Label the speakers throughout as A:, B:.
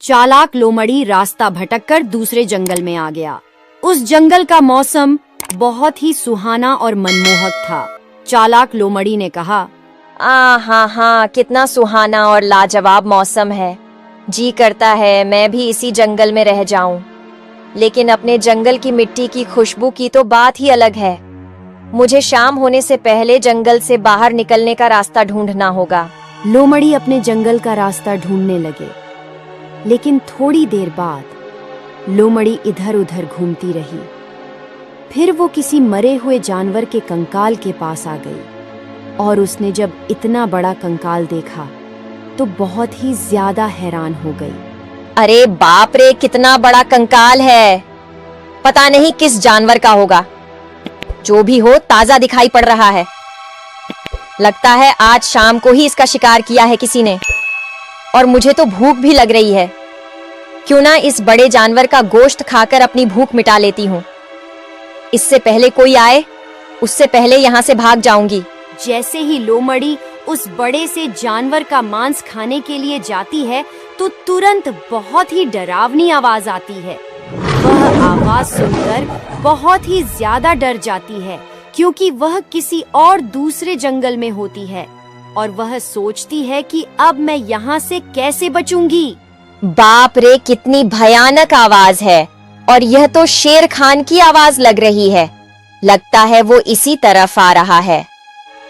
A: चालाक लोमड़ी रास्ता भटककर दूसरे जंगल में आ गया। उस जंगल का मौसम बहुत ही सुहाना और मनमोहक था। चालाक लोमड़ी ने कहा,
B: हाँ, कितना सुहाना और लाजवाब मौसम है। जी करता है मैं भी इसी जंगल में रह जाऊं। लेकिन अपने जंगल की मिट्टी की खुशबू की तो बात ही अलग है। मुझे शाम होने से पहले जंगल से बाहर निकलने का रास्ता ढूंढना होगा।
A: लोमड़ी अपने जंगल का रास्ता ढूंढने लगे, लेकिन थोड़ी देर बाद लोमड़ी इधर उधर घूमती रही। फिर वो किसी मरे हुए जानवर के कंकाल के पास आ गई और उसने जब इतना बड़ा कंकाल देखा तो बहुत ही ज्यादा हैरान हो गई।
B: अरे बाप रे, कितना बड़ा कंकाल है। पता नहीं किस जानवर का होगा। जो भी हो, ताजा दिखाई पड़ रहा है। लगता है आज शाम को ही इसका शिकार किया है किसी ने। और मुझे तो भूख भी लग रही है। क्यों ना इस बड़े जानवर का गोश्त खाकर अपनी भूख मिटा लेती हूँ। इससे पहले कोई आए, उससे पहले यहाँ से भाग जाऊंगी।
A: जैसे ही लोमड़ी उस बड़े से जानवर का मांस खाने के लिए जाती है तो तुरंत बहुत ही डरावनी आवाज आती है। वह आवाज सुनकर बहुत ही ज्यादा डर जाती है, क्योंकि वह किसी और दूसरे जंगल में होती है और वह सोचती है कि अब मैं यहाँ से कैसे बचूंगी।
B: बाप रे, कितनी भयानक आवाज है। और यह तो शेर खान की आवाज लग रही है। लगता है वो इसी तरफ आ रहा है।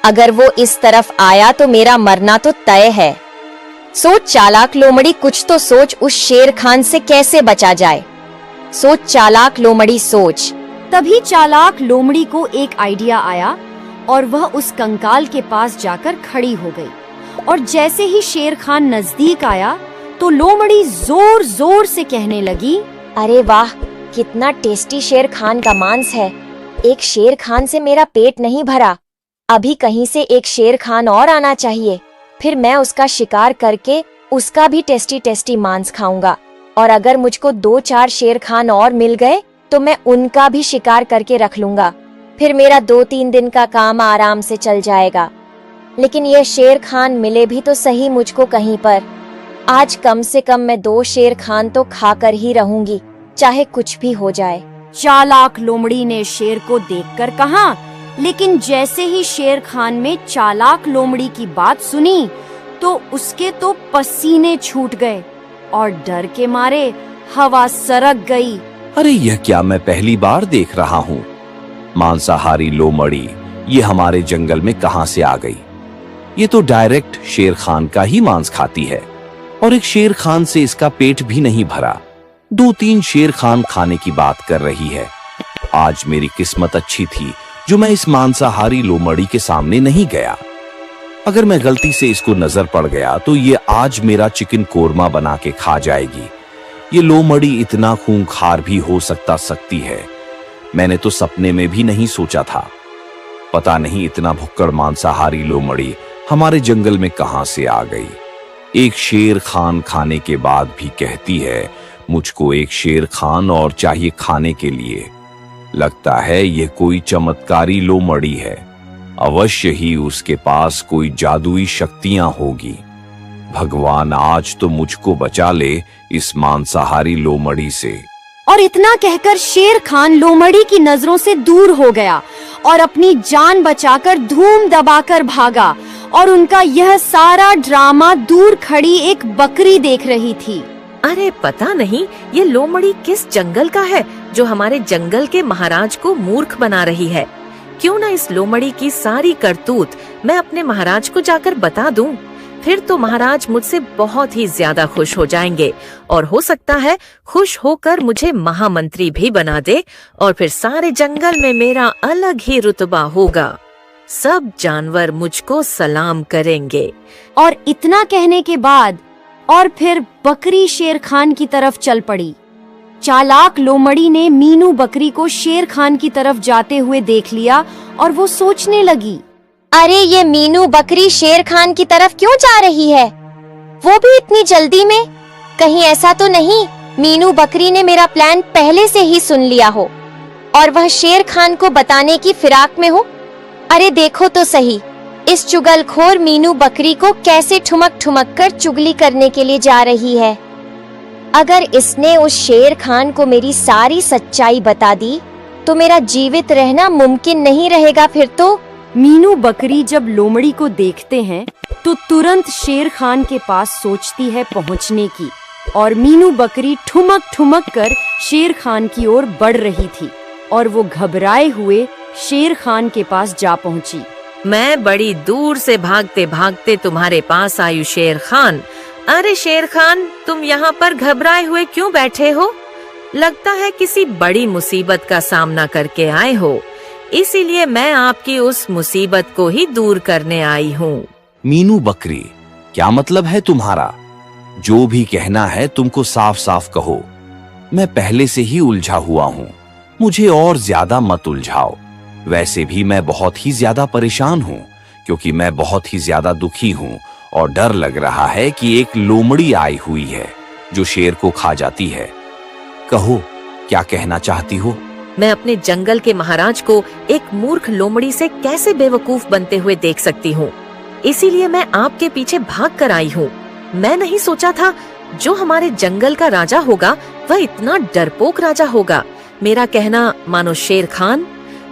B: अगर वो इस तरफ आया तो मेरा मरना तो तय है। सोच चालाक लोमड़ी, कुछ तो सोच। उस शेर खान से कैसे बचा जाए। सोच चालाक लोमड़ी, सोच।
A: तभी चालाक लोमड़ी को एक आइडिया आया और वह उस कंकाल के पास जाकर खड़ी हो गई। और जैसे ही शेर खान नजदीक आया तो लोमड़ी जोर जोर से कहने लगी,
B: अरे वाह, कितना टेस्टी शेर खान का मांस है। एक शेर खान से मेरा पेट नहीं भरा। अभी कहीं से एक शेर खान और आना चाहिए। फिर मैं उसका शिकार करके उसका भी टेस्टी टेस्टी मांस खाऊंगा। और अगर मुझको 2-4 शेर खान और मिल गए तो मैं उनका भी शिकार करके रख लूंगा। फिर मेरा 2-3 दिन का काम आराम से चल जाएगा। लेकिन ये शेर खान मिले भी तो सही मुझको कहीं पर। आज कम से कम मैं 2 शेर खान तो खाकर ही रहूंगी, चाहे कुछ भी हो जाए।
A: चालाक लोमड़ी ने शेर को देखकर कहा, लेकिन जैसे ही शेर खान में चालाक लोमड़ी की बात सुनी तो उसके तो पसीने छूट गए और डर के मारे हवा सरक गई।
C: अरे यह क्या मैं पहली बार देख रहा हूँ। मांसाहारी लोमड़ी ये हमारे जंगल में कहाँ से आ गई। ये तो डायरेक्ट शेर खान का ही मांस खाती है और एक शेर खान से इसका पेट भी नहीं भरा। 2-3 शेर खान खाने की बात कर रही है। आज मेरी किस्मत अच्छी थी जो मैं इस मांसाहारी लोमड़ी के सामने नहीं गया। अगर मैं गलती से इसको नजर पड़ गया तो ये आज मेरा चिकन कोरमा बना के खा जाएगी। ये लोमड़ी इतना खूंखार भी हो सकती है। मैंने तो सपने में भी नहीं सोचा था। पता नहीं इतना भुक्कड़ मांसाहारी लोमड़ी हमारे जंगल में कहां से आ गई। एक शेर खान खाने के बाद भी कहती है मुझको एक शेर खान और चाहिए खाने के लिए। लगता है ये कोई चमत्कारी लोमड़ी है। अवश्य ही उसके पास कोई जादुई शक्तियां होगी। भगवान आज तो मुझको बचा ले इस मांसाहारी लोमड़ी से।
A: और इतना कहकर शेर खान लोमड़ी की नजरों से दूर हो गया और अपनी जान बचाकर धूम दबाकर भागा। और उनका यह सारा ड्रामा दूर खड़ी एक बकरी देख रही थी।
D: अरे पता नहीं ये लोमड़ी किस जंगल का है जो हमारे जंगल के महाराज को मूर्ख बना रही है। क्यों ना इस लोमड़ी की सारी करतूत मैं अपने महाराज को जाकर बता दूं। फिर तो महाराज मुझसे बहुत ही ज्यादा खुश हो जाएंगे और हो सकता है खुश होकर मुझे महामंत्री भी बना दे। और फिर सारे जंगल में मेरा अलग ही रुतबा होगा। सब जानवर मुझको सलाम करेंगे।
A: और इतना कहने के बाद और फिर बकरी शेर खान की तरफ चल पड़ी। चालाक लोमड़ी ने मीनू बकरी को शेर खान की तरफ जाते हुए देख लिया और वो सोचने लगी,
B: अरे ये मीनू बकरी शेर खान की तरफ क्यों जा रही है, वो भी इतनी जल्दी में। कहीं ऐसा तो नहीं मीनू बकरी ने मेरा प्लान पहले से ही सुन लिया हो और वह शेर खान को बताने की फिराक में हो। अरे देखो तो सही, इस चुगलखोर मीनू बकरी को कैसे ठुमक ठुमक कर चुगली करने के लिए जा रही है। अगर इसने उस शेर खान को मेरी सारी सच्चाई बता दी तो मेरा जीवित रहना मुमकिन नहीं रहेगा फिर तो।
A: मीनू बकरी जब लोमड़ी को देखते हैं तो तुरंत शेर खान के पास सोचती है पहुंचने की, और मीनू बकरी ठुमक ठुमक कर शेर खान की ओर बढ़ रही थी और वो घबराए हुए शेर खान के पास जा पहुंची।
D: मैं बड़ी दूर से भागते भागते तुम्हारे पास आई शेर खान। अरे शेर खान, तुम यहाँ पर घबराए हुए क्यों बैठे हो? लगता है किसी बड़ी मुसीबत का सामना करके आए हो, इसीलिए मैं आपकी उस मुसीबत को ही दूर करने आई हूँ।
C: मीनू बकरी, क्या मतलब है तुम्हारा? जो भी कहना है तुमको साफ साफ कहो। मैं पहले से ही उलझा हुआ हूँ, मुझे और ज्यादा मत उलझाओ। वैसे भी मैं बहुत ही ज्यादा परेशान हूँ, क्योंकि मैं बहुत ही ज्यादा दुखी हूँ और डर लग रहा है कि एक लोमड़ी आई हुई है जो शेर को खा जाती है। कहो, क्या कहना चाहती हो?
D: मैं अपने जंगल के महाराज को एक मूर्ख लोमड़ी से कैसे बेवकूफ बनते हुए देख सकती हूँ, इसीलिए मैं आपके पीछे भाग कर आई हूँ। मैं नहीं सोचा था जो हमारे जंगल का राजा होगा वह इतना डरपोक राजा होगा। मेरा कहना मानो शेर खान,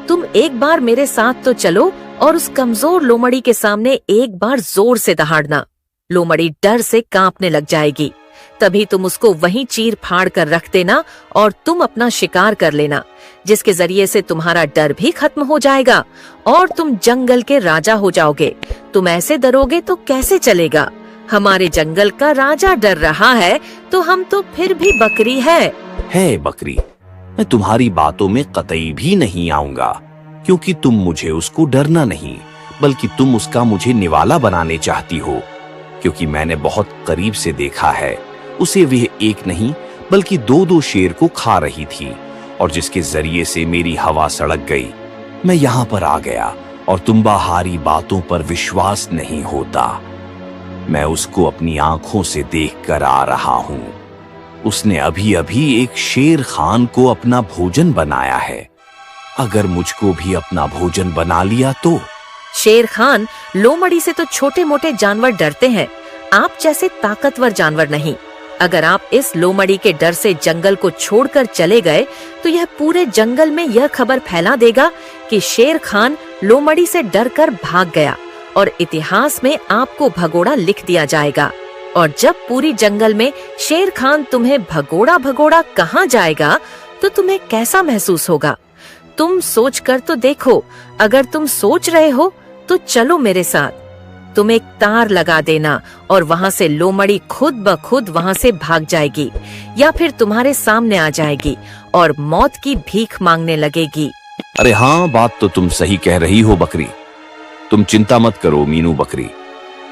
D: तुम एक बार मेरे साथ तो चलो और उस कमजोर लोमड़ी के सामने एक बार जोर से दहाड़ना। लोमड़ी डर से कांपने लग जाएगी, तभी तुम उसको वहीं चीर फाड़ कर रख देना और तुम अपना शिकार कर लेना, जिसके जरिए से तुम्हारा डर भी खत्म हो जाएगा और तुम जंगल के राजा हो जाओगे। तुम ऐसे डरोगे तो कैसे चलेगा? हमारे जंगल का राजा डर रहा है तो हम तो फिर भी बकरी है
C: बकरी, मैं तुम्हारी बातों में कतई भी नहीं आऊंगा, क्योंकि तुम मुझे उसको डरना नहीं बल्कि तुम उसका मुझे निवाला बनाने चाहती हो, क्योंकि मैंने बहुत करीब से देखा है उसे वह एक नहीं बल्कि दो दो शेर को खा रही थी, और जिसके जरिए से मेरी हवा सड़क गई। मैं यहाँ पर आ गया और तुम बाहरी बातों पर विश्वास नहीं होता। मैं उसको अपनी आंखों से देख कर आ रहा हूँ। उसने अभी अभी एक शेर खान को अपना भोजन बनाया है। अगर मुझको भी अपना भोजन बना लिया तो?
D: शेर खान, लोमड़ी से तो छोटे मोटे जानवर डरते हैं, आप जैसे ताकतवर जानवर नहीं। अगर आप इस लोमड़ी के डर से जंगल को छोड़कर चले गए तो यह पूरे जंगल में यह खबर फैला देगा कि शेर खान लोमड़ी से डरकर भाग गया, और इतिहास में आपको भगोड़ा लिख दिया जाएगा। और जब पूरी जंगल में शेर खान तुम्हें भगोड़ा भगोड़ा कहाँ जाएगा तो तुम्हें कैसा महसूस होगा? तुम सोच कर तो देखो। अगर तुम सोच रहे हो तो चलो मेरे साथ। तुम एक तार लगा देना और वहाँ से लोमड़ी खुद ब खुद वहाँ से भाग जाएगी, या फिर तुम्हारे सामने आ जाएगी और मौत की भीख मांगने लगेगी।
C: अरे हाँ, बात तो तुम सही कह रही हो बकरी। तुम चिंता मत करो मीनू बकरी,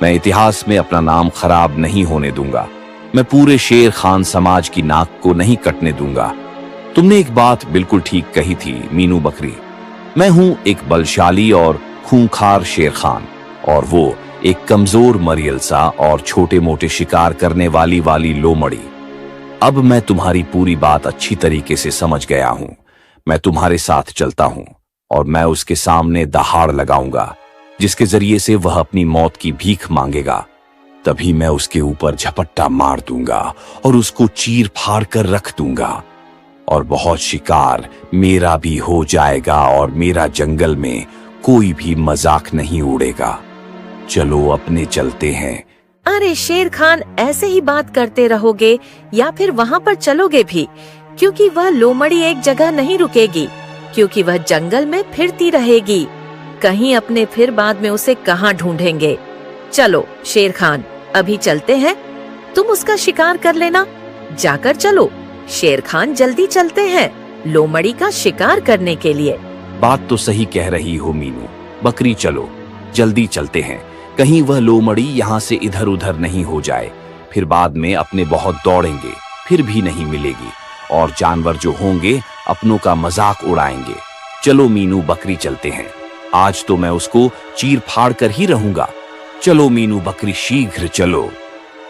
C: मैं इतिहास में अपना नाम खराब नहीं होने दूंगा। मैं पूरे शेर खान समाज की नाक को नहीं कटने दूंगा। तुमने एक बात बिल्कुल ठीक कही थी मीनू बकरी। मैं हूं एक बलशाली और खूंखार शेर खान, और वो एक कमजोर मरियलसा और छोटे मोटे शिकार करने वाली लोमड़ी। अब मैं तुम्हारी पूरी बात अच्छी तरीके से समझ गया हूं। मैं तुम्हारे साथ चलता हूं और मैं उसके सामने दहाड़ लगाऊंगा, जिसके जरिए से वह अपनी मौत की भीख मांगेगा। तभी मैं उसके ऊपर झपट्टा मार दूंगा और उसको चीर फाड़ कर रख दूंगा, और बहुत शिकार मेरा भी हो जाएगा और मेरा जंगल में कोई भी मजाक नहीं उड़ेगा। चलो अपने चलते हैं।
D: अरे शेर खान, ऐसे ही बात करते रहोगे या फिर वहाँ पर चलोगे भी? क्योंकि वह लोमड़ी एक जगह नहीं रुकेगी, क्योंकि वह जंगल में फिरती रहेगी। कहीं अपने फिर बाद में उसे कहाँ ढूंढेंगे। चलो शेर खान, अभी चलते हैं, तुम उसका शिकार कर लेना। जाकर चलो शेर खान, जल्दी चलते हैं लोमड़ी का शिकार करने के लिए।
C: बात तो सही कह रही हो मीनू बकरी, चलो जल्दी चलते हैं, कहीं वह लोमड़ी यहाँ से इधर उधर नहीं हो जाए। फिर बाद में अपने बहुत दौड़ेंगे, फिर भी नहीं मिलेगी, और जानवर जो होंगे अपनों का मजाक उड़ाएंगे। चलो मीनू बकरी, चलते हैं। आज तो मैं उसको चीर फाड़ कर ही रहूंगा। चलो मीनू बकरी, शीघ्र चलो।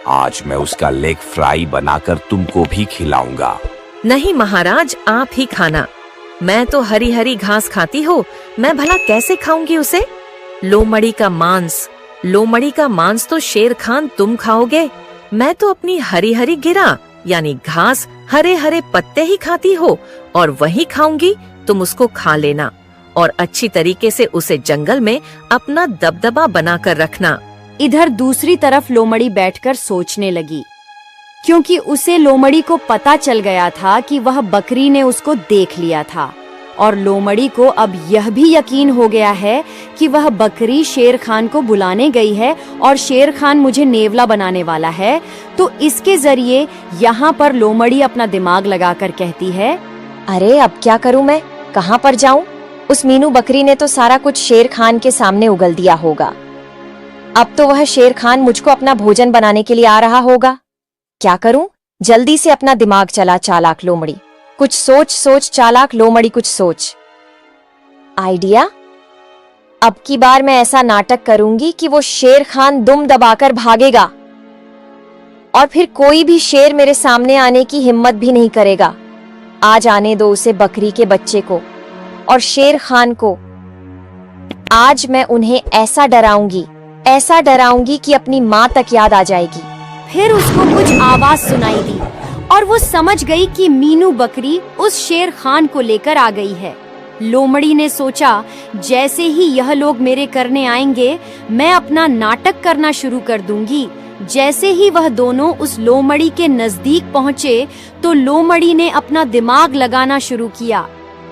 C: आज मैं उसका लेग फ्राई बनाकर तुमको भी खिलाऊंगा।
D: नहीं महाराज, आप ही खाना। मैं तो हरी हरी घास खाती हो, मैं भला कैसे खाऊंगी उसे? लोमड़ी का मांस तो शेर खान तुम खाओगे, मैं तो अपनी हरी हरी गिरा यानी घास, हरे हरे पत्ते ही खाती हो और वही खाऊंगी, तुम उसको खा लेना और अच्छी तरीके से उसे जंगल में अपना दबदबा बनाकर रखना।
A: इधर दूसरी तरफ लोमड़ी बैठकर सोचने लगी, क्योंकि उसे लोमड़ी को पता चल गया था कि वह बकरी ने उसको देख लिया था और लोमड़ी को अब यह भी यकीन हो गया है कि वह बकरी शेर खान को बुलाने गई है और शेर खान मुझे नेवला बनाने वाला है। तो इसके जरिए यहाँ पर लोमड़ी अपना दिमाग लगाकर कहती है,
B: अरे अब क्या करूं मैं, कहाँ पर जाऊं? उस मीनू बकरी ने तो सारा कुछ शेर खान के सामने उगल दिया होगा। अब तो वह शेर खान मुझको अपना भोजन बनाने के लिए आ रहा होगा। क्या करूं? जल्दी से अपना दिमाग चला चालाक लोमड़ी, कुछ सोच सोच चालाक लोमड़ी, कुछ सोच। आइडिया, अब की बार मैं ऐसा नाटक करूंगी कि वो शेर खान दुम दबाकर भागेगा और फिर कोई भी शेर मेरे सामने आने की हिम्मत भी नहीं करेगा। आज आने दो उसे बकरी के बच्चे को और शेर खान को। आज मैं उन्हें ऐसा डराऊंगी कि अपनी माँ तक याद आ जाएगी।
A: फिर उसको कुछ आवाज सुनाई दी और वो समझ गई कि मीनू बकरी उस शेर खान को लेकर आ गई है। लोमड़ी ने सोचा, जैसे ही यह लोग मेरे करने आएंगे मैं अपना नाटक करना शुरू कर दूंगी। जैसे ही वह दोनों उस लोमड़ी के नजदीक पहुँचे तो लोमड़ी ने अपना दिमाग लगाना शुरू किया।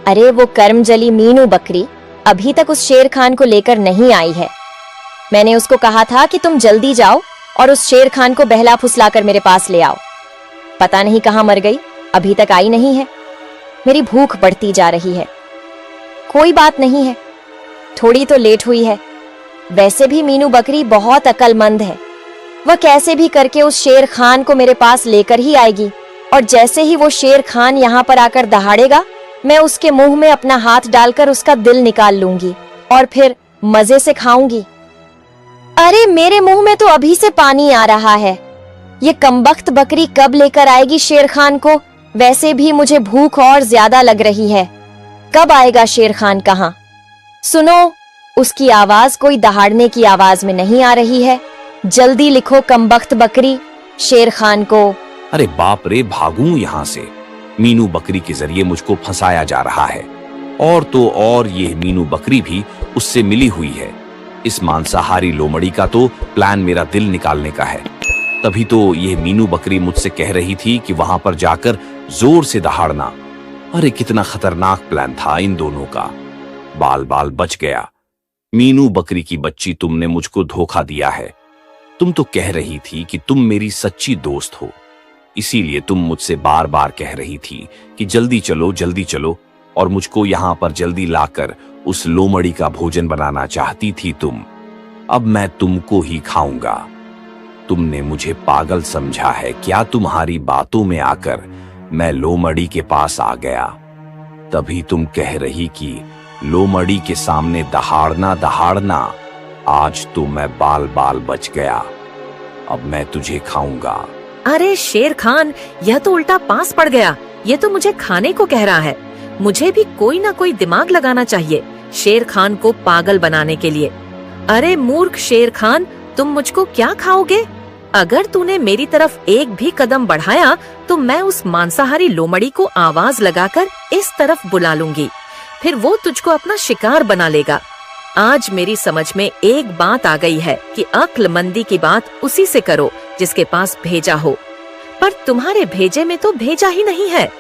B: अरे वो कर्मजली मीनू बकरी अभी तक उस शेर खान को लेकर नहीं आई है। मैंने उसको कहा था कि तुम जल्दी जाओ और उस शेर खान को बहला फुसलाकर मेरे पास ले आओ। पता नहीं कहाँ मर गई, अभी तक आई नहीं है। मेरी भूख बढ़ती जा रही है। कोई बात नहीं है, थोड़ी तो लेट हुई है। वैसे भी मीनू बकरी बहुत अक्लमंद है, वह कैसे भी करके उस शेर खान को मेरे पास लेकर ही आएगी और जैसे ही वो शेर खान यहाँ पर आकर दहाड़ेगा मैं उसके मुंह में अपना हाथ डालकर उसका दिल निकाल लूंगी और फिर मजे से खाऊंगी। अरे मेरे मुंह में तो अभी से पानी आ रहा है। ये कमबख्त बकरी कब लेकर आएगी शेर खान को? वैसे भी मुझे भूख और ज्यादा लग रही है। कब आएगा शेर खान? कहाँ? सुनो, उसकी आवाज कोई दहाड़ने की आवाज में नहीं आ रही है। जल्दी लिखो कमबख्त बकरी शेर खान को।
C: अरे बाप रे, भागूं यहाँ से। मीनू बकरी के जरिए मुझको फंसाया जा रहा है और तो और ये मीनू बकरी भी उससे मिली हुई है। इस मांसाहारी लोमड़ी का तो प्लान मेरा दिल निकालने का है। तभी तो ये मीनू बकरी मुझसे कह रही थी कि वहां पर जाकर जोर से दहाड़ना। अरे कितना खतरनाक प्लान था इन दोनों का। बाल बाल बच गया। मीनू बकरी की बच्ची, तुमने मुझको धोखा दिया है। तुम तो कह रही थी कि तुम मेरी सच्ची दोस्त हो, इसीलिए तुम मुझसे बार बार कह रही थी कि जल्दी चलो और मुझको यहाँ पर जल्दी लाकर उस लोमड़ी का भोजन बनाना चाहती थी तुम। अब मैं तुमको ही खाऊंगा। तुमने मुझे पागल समझा है क्या? तुम्हारी बातों में आकर मैं लोमड़ी के पास आ गया। तभी तुम कह रही कि लोमड़ी के सामने दहाड़ना। आज तो मैं बाल बाल बच गया। अब मैं तुझे खाऊंगा।
D: अरे शेर खान, यह तो उल्टा पास पड़ गया। ये तो मुझे खाने को कह रहा है। मुझे भी कोई ना कोई दिमाग लगाना चाहिए शेर खान को पागल बनाने के लिए। अरे मूर्ख शेर खान, तुम मुझको क्या खाओगे? अगर तूने मेरी तरफ एक भी कदम बढ़ाया तो मैं उस मांसाहारी लोमड़ी को आवाज लगाकर इस तरफ बुला लूंगी। फिर वो तुझको अपना शिकार बना लेगा। आज मेरी समझ में एक बात आ गई है कि अक्लमंदी की बात उसी से करो जिसके पास भेजा हो, पर तुम्हारे भेजे में तो भेजा ही नहीं है।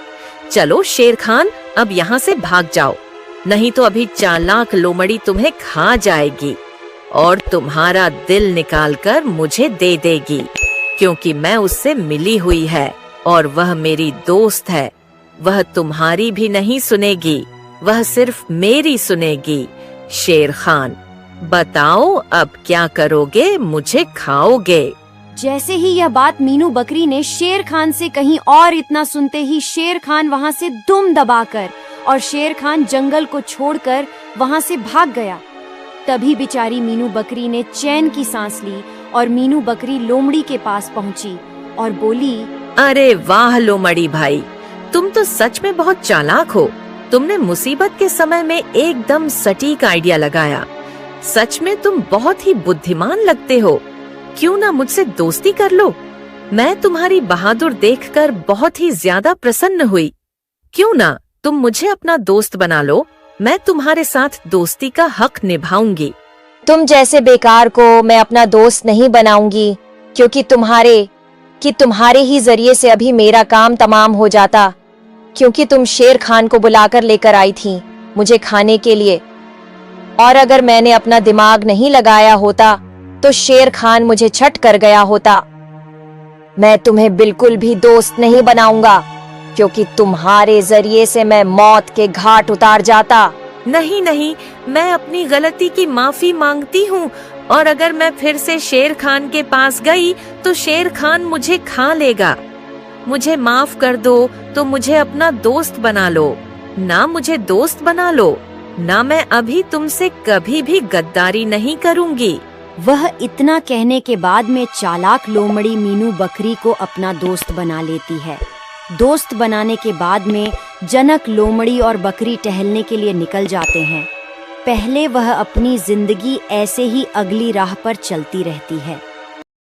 D: चलो शेर खान, अब यहाँ से भाग जाओ, नहीं तो अभी चालाक लोमड़ी तुम्हें खा जाएगी और तुम्हारा दिल निकालकर मुझे दे देगी, क्योंकि मैं उससे मिली हुई है और वह मेरी दोस्त है। वह तुम्हारी भी नहीं सुनेगी, वह सिर्फ मेरी सुनेगी। शेर खान, बताओ अब क्या करोगे? मुझे खाओगे?
A: जैसे ही यह बात मीनू बकरी ने शेर खान से कहीं और इतना सुनते ही शेर खान वहाँ से दुम दबाकर और शेर खान जंगल को छोड़कर वहाँ से भाग गया। तभी बेचारी मीनू बकरी ने चैन की सांस ली और मीनू बकरी लोमड़ी के पास पहुँची और बोली,
D: अरे वाह लोमड़ी भाई, तुम तो सच में बहुत चालाक हो। तुमने मुसीबत के समय में एकदम सटीक आइडिया लगाया। सच में तुम बहुत ही बुद्धिमान लगते हो। क्यों ना मुझसे दोस्ती कर लो? मैं तुम्हारी बहादुर देखकर बहुत ही ज्यादा प्रसन्न हुई। क्यों ना तुम मुझे अपना दोस्त बना लो, मैं तुम्हारे साथ दोस्ती का हक निभाऊंगी।
B: तुम जैसे बेकार को मैं अपना दोस्त नहीं बनाऊंगी, क्योंकि तुम्हारे ही जरिए से अभी मेरा काम तमाम हो जाता, क्योंकि तुम शेर खान को बुलाकर लेकर आई थी मुझे खाने के लिए, और अगर मैंने अपना दिमाग नहीं लगाया होता तो शेर खान मुझे छट कर गया होता। मैं तुम्हें बिल्कुल भी दोस्त नहीं बनाऊंगा, क्योंकि तुम्हारे जरिए से मैं मौत के घाट उतार जाता।
D: नहीं नहीं, मैं अपनी गलती की माफी मांगती हूँ, और अगर मैं फिर से शेर खान के पास गई तो शेर खान मुझे खा लेगा। मुझे माफ कर दो, तो मुझे अपना दोस्त बना लो। ना मुझे दोस्त बना लो, ना मैं अभी तुमसे कभी भी गद्दारी नहीं करूँगी।
A: वह इतना कहने के बाद में चालाक लोमड़ी मीनू बकरी को अपना दोस्त बना लेती है। दोस्त बनाने के बाद में जनक लोमड़ी और बकरी टहलने के लिए निकल जाते हैं। पहले वह अपनी जिंदगी ऐसे ही अगली राह पर चलती रहती है।